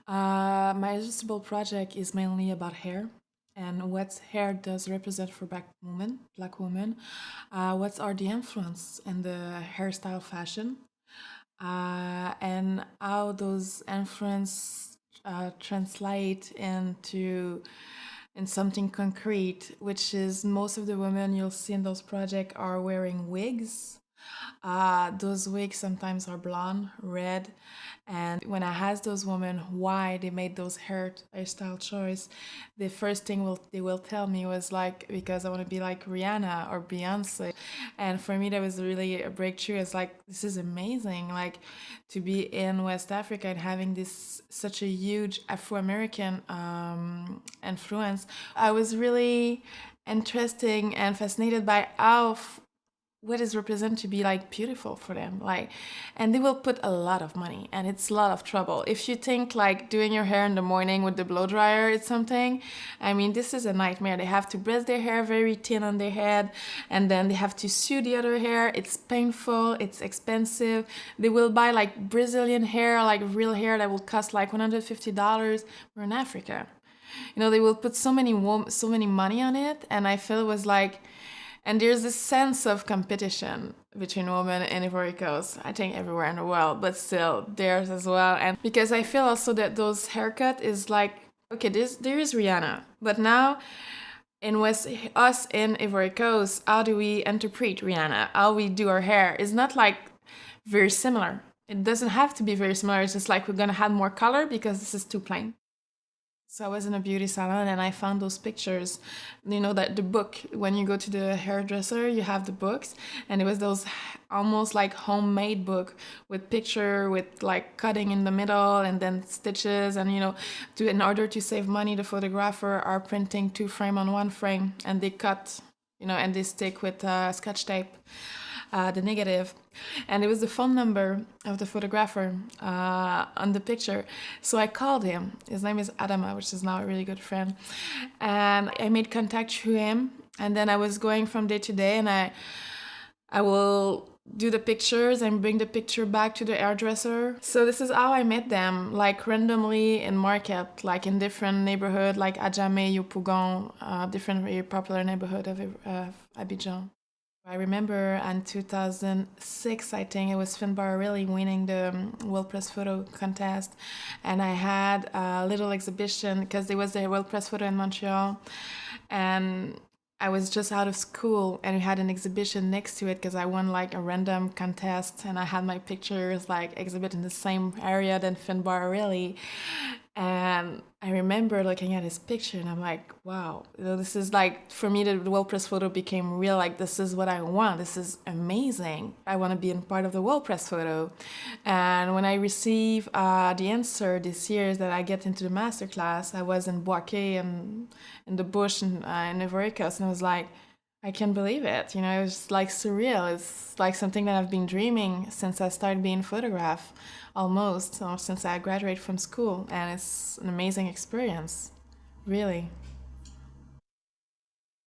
My adjustable project is mainly about hair and what hair does represent for black women. What are the influence in the hairstyle fashion, and how those influence translate in something concrete, which is most of the women you'll see in those projects are wearing wigs. Those wigs sometimes are blonde, red, and when I asked those women why they made those hairstyle choice, the first thing they will tell me was like, because I want to be like Rihanna or Beyonce. And for me, that was really a breakthrough. It's like, this is amazing, like to be in West Africa and having this such a huge Afro-American influence. I was really interesting and fascinated by how what is represented to be like beautiful for them, like, and they will put a lot of money and it's a lot of trouble. If you think like doing your hair in the morning with the blow dryer is something, I mean, this is a nightmare. They have to braid their hair very thin on their head, and then they have to sew the other hair. It's painful, it's expensive. They will buy like Brazilian hair, like real hair, that will cost like $150. We're in Africa, you know. They will put so many money on it, and I feel it was like, and there's this sense of competition between women in Ivory Coast, I think everywhere in the world, but still theirs as well. And because I feel also that those haircut is like, okay, there is Rihanna, but now us in Ivory Coast, how do we interpret Rihanna? How we do our hair is not like very similar. It doesn't have to be very similar. It's just like we're gonna add more color because this is too plain. So I was in a beauty salon and I found those pictures, you know, that the book, when you go to the hairdresser, you have the books, and it was those almost like homemade book with picture, with like cutting in the middle and then stitches, and you know, in order to save money, the photographer are printing 2 frame on 1 frame, and they cut, you know, and they stick with Scotch tape the negative. And it was the phone number of the photographer on the picture. So I called him. His name is Adama, which is now a really good friend. And I made contact through him. And then I was going from day to day, and I will do the pictures and bring the picture back to the hairdresser. So this is how I met them, like randomly in market, like in different neighborhood, like Adjamé, Yopougon, different very popular neighborhood of Abidjan. I remember in 2006, I think it was Finbar really winning the World Press Photo contest, and I had a little exhibition because there was the World Press Photo in Montreal, and I was just out of school, and we had an exhibition next to it because I won like a random contest, and I had my pictures like exhibit in the same area than Finbar really. And I remember looking at his picture and I'm like, wow, you know, this is like, for me, the World Press Photo became real. Like, this is what I want. This is amazing. I want to be in part of the World Press Photo. And when I receive the answer this year that I get into the masterclass, I was in Boaké and in the bush in Ivory Coast, and I was like, I can't believe it. You know, it was like surreal. It's like something that I've been dreaming since I started being photographed, almost, or since I graduated from school. And it's an amazing experience, really.